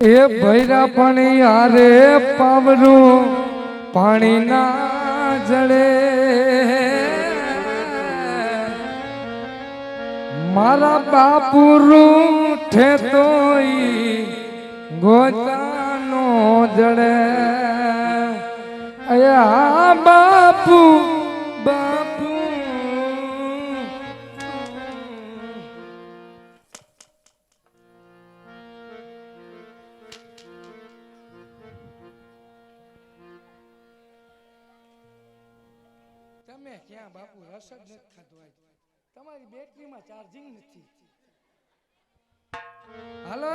એ ભૈરા પાણી હારે પાવરું પાણી ના જડે મારા બાપુ રૂઠે તોય ગોતાનો જડે અયા બાપુ બાપુ તમે ક્યાં બાપુ રસ જ નથી ખાધો આજ તમારી બેટરીમાં ચાર્જિંગ નથી હાલો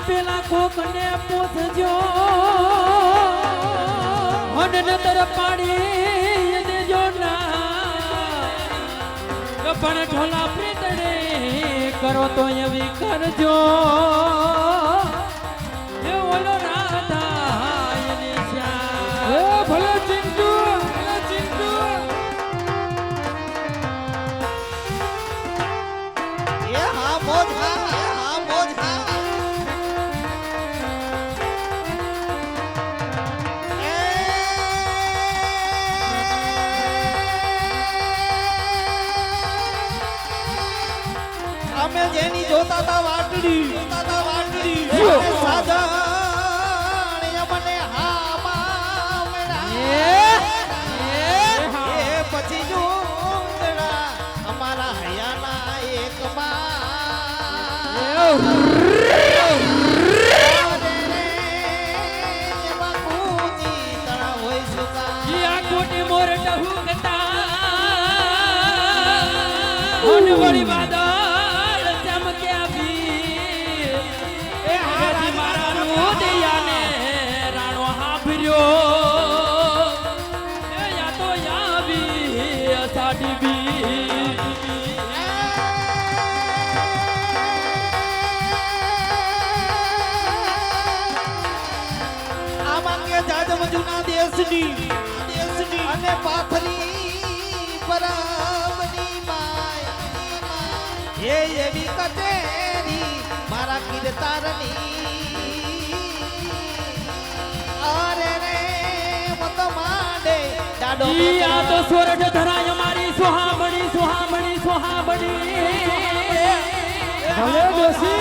પેલા કોકને પૂછજો અને નતર પાડી દેજો ના પણ ઢોલા પ્રીતડે કરો તો એવી કરજો એ ઓલો રાધા એની શ્યા એ ભલે ચિંટુ ભલે ચિંટુ એ હા મોજ હા મોજ હા અમે જેની જોતા તા વાટડી સાજણ મને હા મામડા એ પછી જોંગડા અમારા હૈયાના એક વળી વાદળ ચમક્યા બી એ હાજી મારા રોદિયાને રાણો હાભર્યો એ યા તો યાવી સાડી બી આ માંગે જાજ મજુના દેશની અને પાથરી પરમની માય એ એવી કચેરી મારા કીર્તારની અરે રે મત માંડે દાડો આ તો સોરઠ ધરાય મારી સુહામણી સુહામણી સુહામણી ભલે દોશી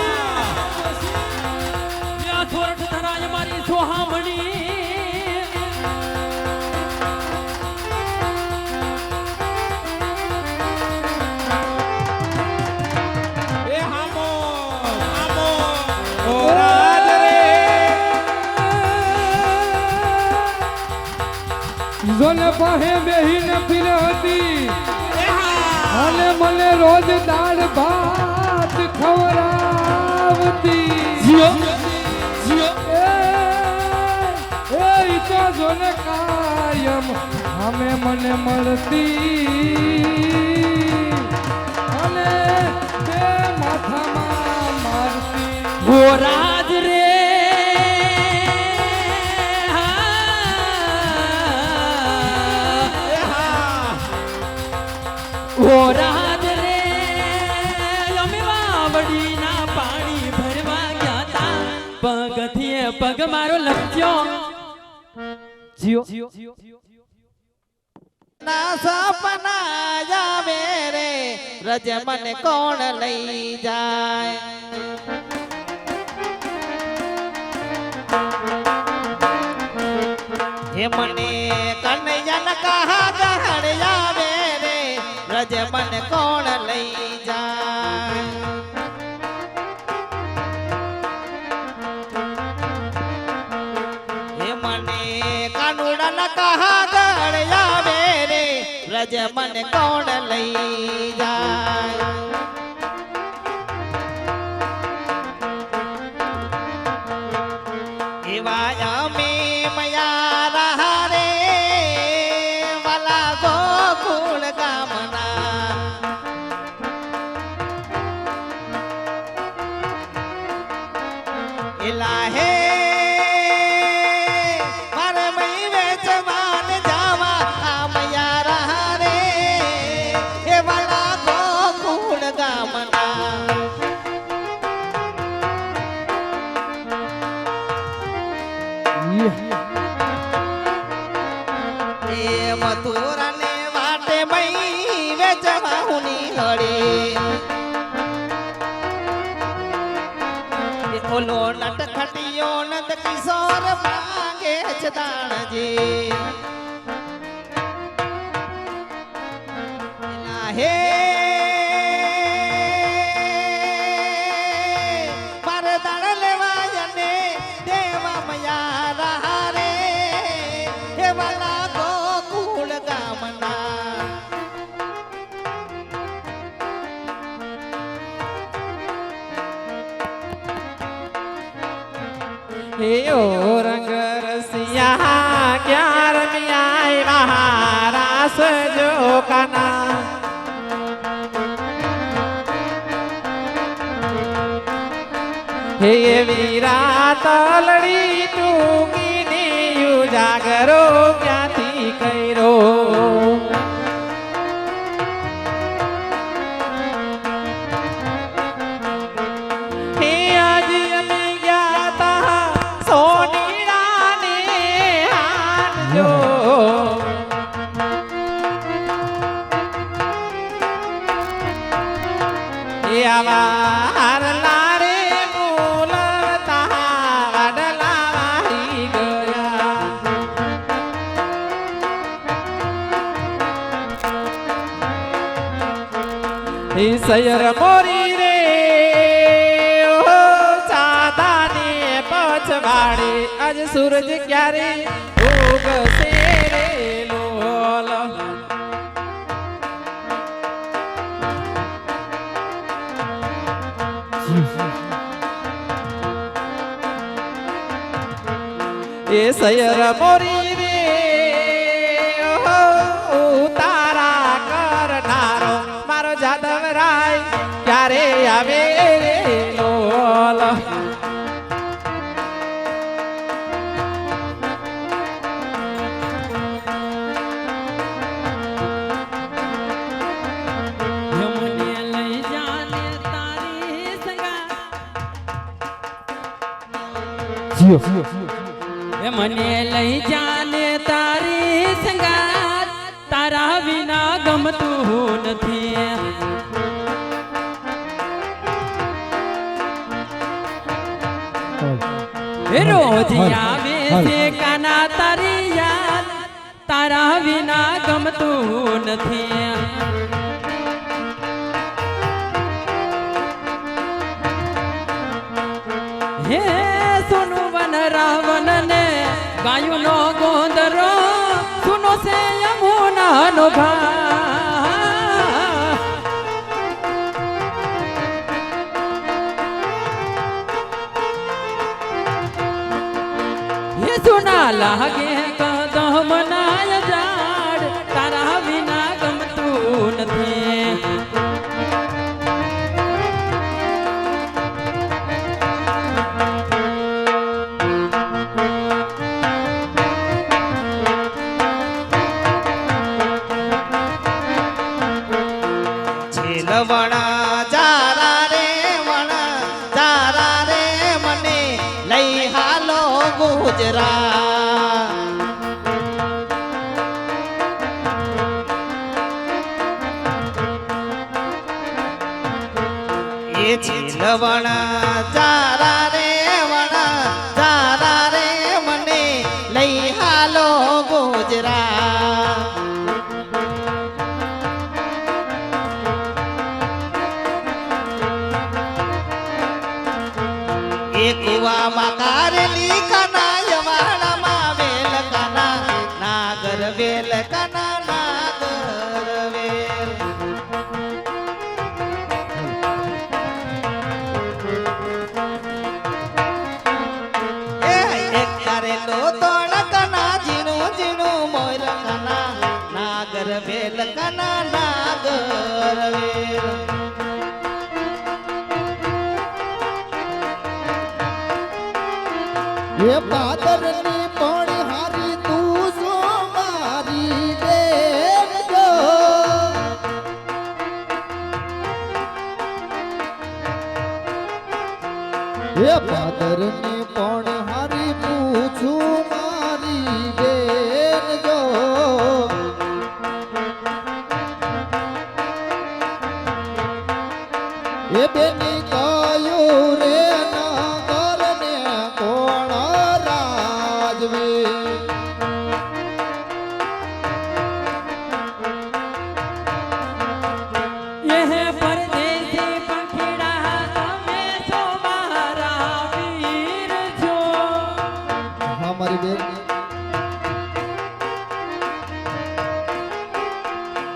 આ સોરઠ ધરાય મારી સુહામણી જોને પાસે બેહીને પીરે હતી અને મને રોજ દાળ ભાત ખવડાવતી એ તો જોને કાયમ અમે મને મળતી અને બે માથામાં મારતી ગોરાજ રે ગોરાજ રે અમે વાવડીના પાણી ભરવા ગયા તા પગથિયે પગ મારો લપસ્યો જીઓ ના સપના જાવે રે રજ મને કોણ લઈ જાય હે મને કનૈયા ન કહા ગહણે રજ મને કોણ લઈ જાય હે મને કાનુડા ના કહા ગળ આવે રે રજ મને કોણ લઈ જાય એવા અમે મયા રહા રે વાલા ગોકુળ ગામના એલા હે મારે મઈ વેચવાન જાવા આ મયા રહા રે એ વાલા ગોકુળ ગામના એ મથુરા ને વાટે મઈ વેચવાઉની હળી એ ઓલો નટખટિયો નંદ કિશોર માંગે છે દાણજી એલા હે મારે દાણ લેવાય ને દેવા મયા રહા રે હે વાલા ગોકુળ ગામના હે ઓ રંગ રસિયા ક્યાર મિયાય મહારાસ જો કના હે વીરા તલડી ટૂંકીને ઉજાગરો ક્યાંથી કર્યો હે આજે અમે ગયા તા સોનીડાને હાનજો હે આવાર લારે બોલતા વડલા વારી ગયા હે સયર મોરી રે ઓ ચાદાને પછવાડે આજ સૂરજ ક્યારે ઉગશે રે લોલ એ સયર મોરી રે ઓ ઉતારા કરનારો મારો જાદવ રાય ક્યારે આવે રે લોલ મને લઈ જાને તારી સંગા એ મને લઈ જાને તારી સંગાત તારા વિના ગમતું નથી એ રોજ આવે છે કાના તારી યાદ તારા વિના ગમતું નથી હે સોનું વન રાવણ ને ગાયું નો ગોંદરો સુનો છે યમુના નો ઘા હે સુના લાગે કદમ નાય જાડ તારા વિના ગમતું નથી વણા જારા રે વણા જારા રે મને લઈ હાલો ગુજરાત એ છીલવણા જારા રે વણા જારા રે મને લઈ હાલો ગુજરાત એ કુવામાં કારેલી કાના વાળામાં વેલ કાના નાગર વેલ કાના નાગર વેલ એ એક કરેલો તોડ કાના ઝીણું ઝીણું મોર કાના નાગર વેલ કાના નાગર વેલ હે પાદરની પણ હારી તું સો મારી બેન જો હે પાદરની પણ હારી પૂછું મારી બેન જો એ બેની કયું રે નગર ને કોણ રાજવે ये परदेसी पंखीड़ा તમે છો મારા વીર છો હા મારી બેન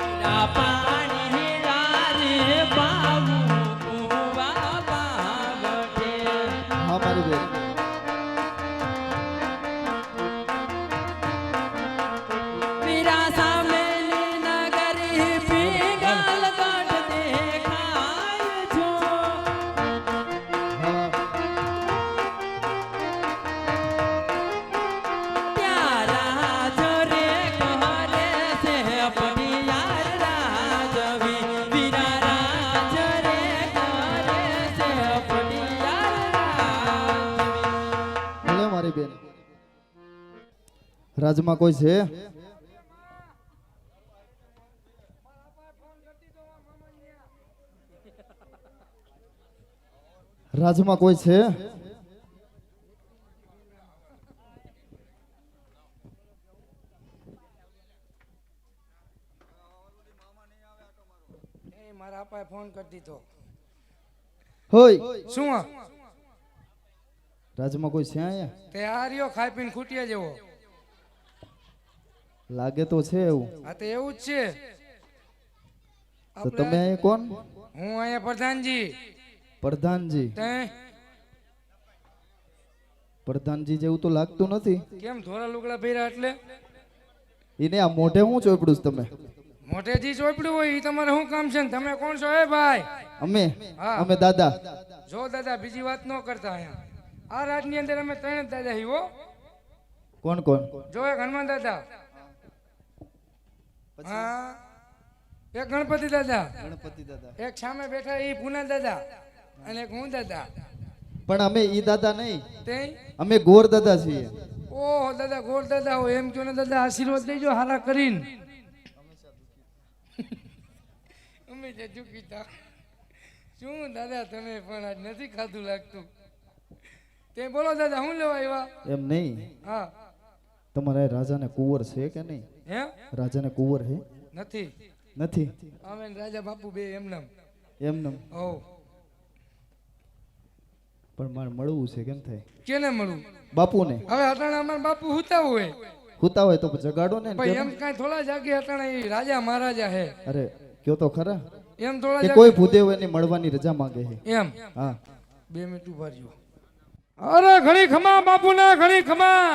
હીરા પાણી હીરા રે બાબુ કુવા પાવઠે હા મારી બેન વીરા સામેની નગરી પીગલ ગઢ દેખાય છો હા પ્યારા જરે કહરે છે પડિયાર રાજવી વીરા રાજ રે કહરે છે પડિયાર રાજવી ભલે મારી બેન રાજમાં કોઈ છે રાજમાં કોઈ છે એ મારા અપાએ ફોન કરી દીધો હોય શું આ? રાજમાં કોઈ છે અહીંયા તે આ રહ્યો ખાઈ પીને ખૂટ્યા જેવો. લાગે તો છે એવું આ તો એવું જ છે. તો તમે અહીંયા કોણ હું અહીંયા પ્રધાનજી. પ્રધાનજી તે પ્રધાનજી જેવું તો લાગતું નથી કેમ ધોળા લુગડા પહેર્યા એટલે? એને આ મોઢે હું ચોપડું છું તમે મોઢેથી ચોપડ્યું હોય એ તમારે શું કામ છે ને તમે કોણ છો? એ ભાઈ અમે હા. અમે દાદા જો દાદા બીજી વાત ન કરતા અહીંયા આ રાજની અંદર અમે ત્રણ જ દાદા હી હો. કોણ કોણ જો એક હનુમાન દાદા, હા એક ગણપતિ દાદા, ગણપતિ દાદા એક સામે બેઠા એ પૂના દાદા અને એક હું દાદા. પણ અમે ઈ દાદા નહીં તે અમે ગોર દાદા છીએ ઓહો દાદા ગોળ દાદા હો એમ કયો ને દાદા આશીર્વાદ દેજો હારા કરીને. અમે જે ચૂકીતા શું દાદા તમે પણ આજ નથી ખાધું લાગતું. તે બોલો દાદા હું લેવા આવ્યા? એમ નહીં હા તમારા રાજાને કુંવર છે કે નહીં હે રાજાને કુંવર હે નથી નથી અમે ને રાજા બાપુ બે એમનેમ. એમને હો પણ મારે મળવું છે કેમ થાય કેને મળું? બાપુને હવે અટાણા અમારા બાપુ હુતા હોય હુતા હોય તો જગાડો ને ભાઈ કેમ? એમ કાંઈ થોડા જાગે અટાણા એ રાજા મહારાજા હે અરે કયો તો ખરા એમ થોડા કે જાગે કોઈ ભૂદેવ એની મળવાની રજા માંગે છે એમ. હા 2 મિનિટ ઉભા રહ્યો. અરે ઘણી ખમા બાપુના ઘણી ખમા.